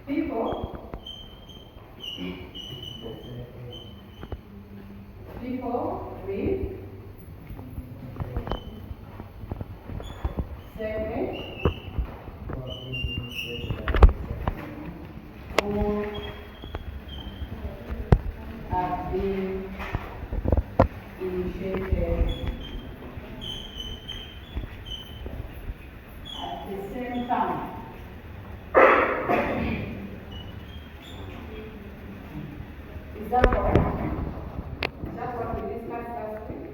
People with separate who have been initiated at the same time. Is that correct? Is that what we discussed last week?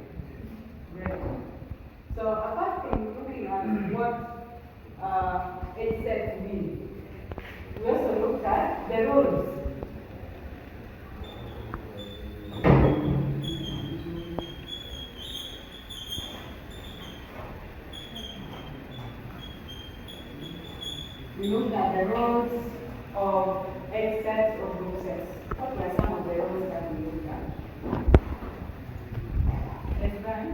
Great. So apart from looking at what it said to me, we also looked at the rules. We looked at the rules of X sets or group sets. What were some of the rules that we looked at? Yes, Brian?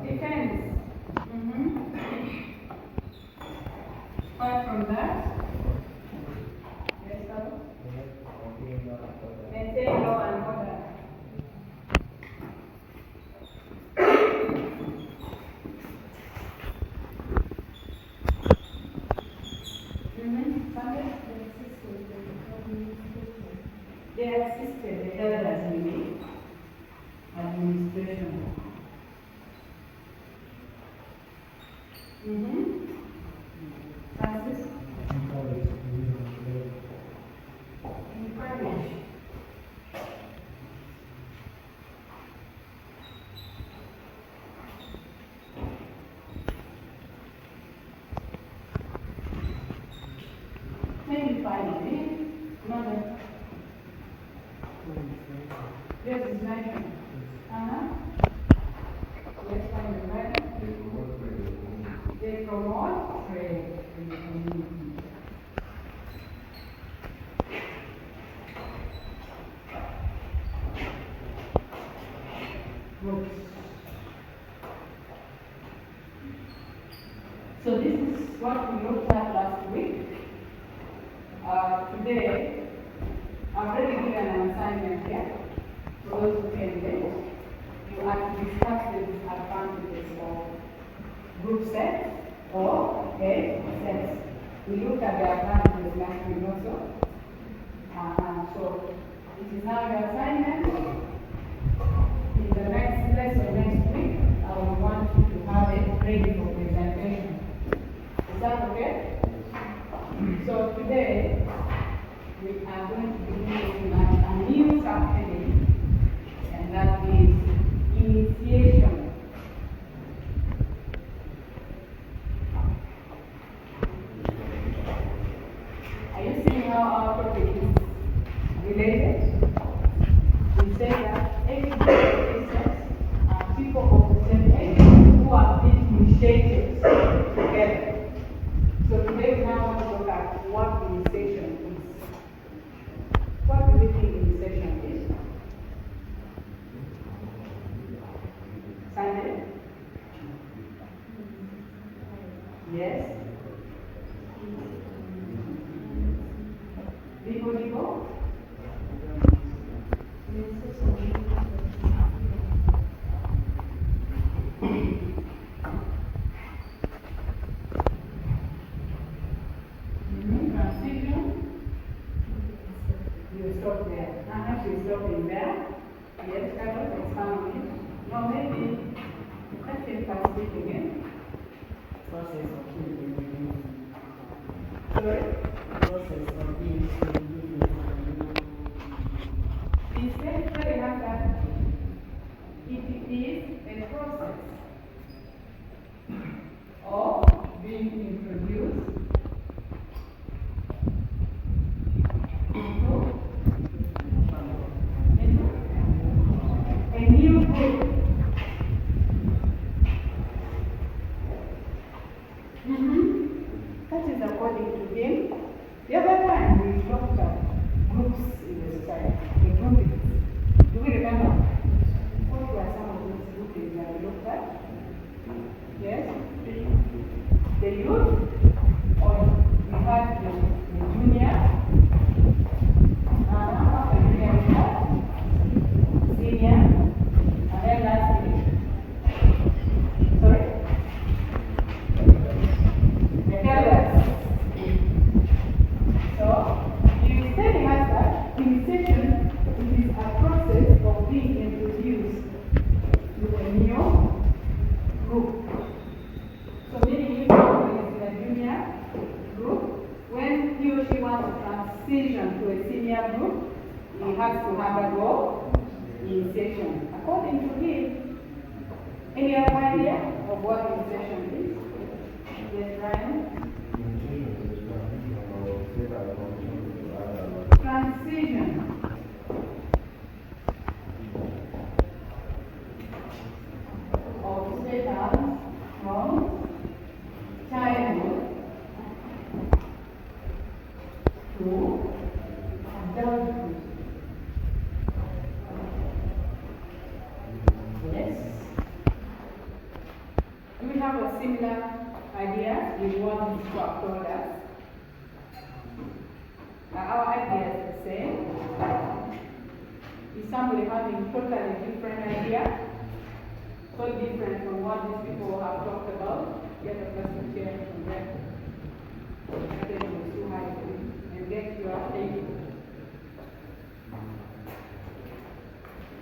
Depends. Apart from that, yes, Carlos? Maintain law and order. They assisted the elders in the administration. Francis? Encourage. Maybe finally, another. Yes, it's my turn. Yes, finally, they promote trade in the community. Groups. So this is what we looked at last week. Today, I've already given an assignment here for those who came late. You have to discuss the disadvantages of group sets or sets. We looked at the advantages last week also. So it is now your assignment. In the next lesson next week, I will want you to have it ready for presentation. Is that okay? So today, we are going to be looking at a new subheading, and that is initiation. Are you seeing how our topic is related? We say that cases are people of the same age who have been initiated together. So today we now want to look at what initiation is. What do we think initiation is? Sunday? Yes? Digo? You stop there. You stop in there. Yes, Carlos, expand on it. No, maybe. Let's say first speak again. Process of healing. Sorry? Process of healing. Instead, tell us that it is a process of being introduced into a new group. That is according to him. The other time we talked about groups in the society, the groupings. transition to a senior group, he has to undergo initiation. According to him, any other idea of what initiation is? Yes, Ryan? Transition of status from childhood to adulthood. Yes. Do we have a similar idea with what this talk told us? Our idea is the same. Is somebody having totally different idea? So different from what these people have talked about? Get a person chair from there. Too high and get your table.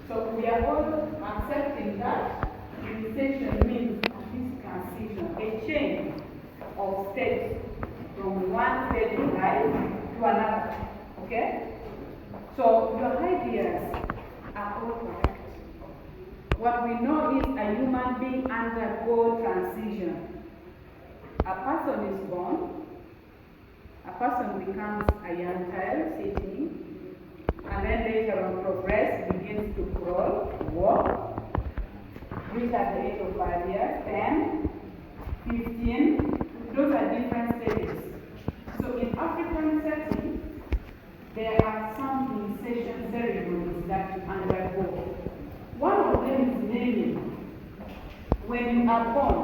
So we are all accepting that initiation means this transition, a change of stage from one stage in life to another. Okay? So your ideas are all correct. What we know is a human being undergo transition. A person is born, a person becomes a young child sitting, and then later on progress, begins to crawl, walk, reach at the age of 5 years, 10, 15, those are different stages. So in African setting, there are some initiation ceremonies that you undergo. One of them is naming. When you are born,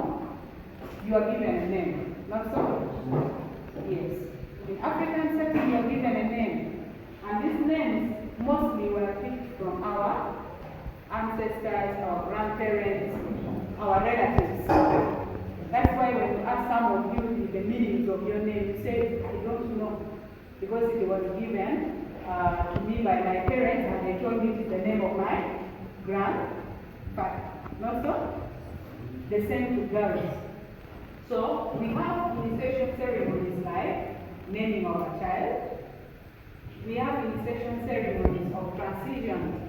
you are given a name. Not so? Yes. In African setting, you are given a name. And these names mostly were picked from our ancestors, our grandparents, our relatives. That's why when you ask some of you the meanings of your name, you say, I don't know. Because it was given to me by my parents, and they told me it is the name of my grandfather. Not so? The same to girls. So we have initiation ceremonies like naming of a child. We have initiation ceremonies of transitioning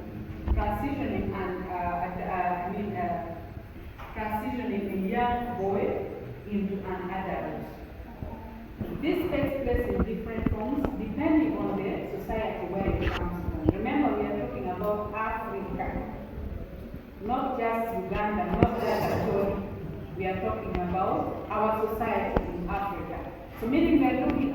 a young boy into an adult. This takes place in different forms depending on the society where it comes from. Remember, we are talking about Africa, not just Uganda, not just Acholi. We are talking about our society in Africa. So meaning we are looking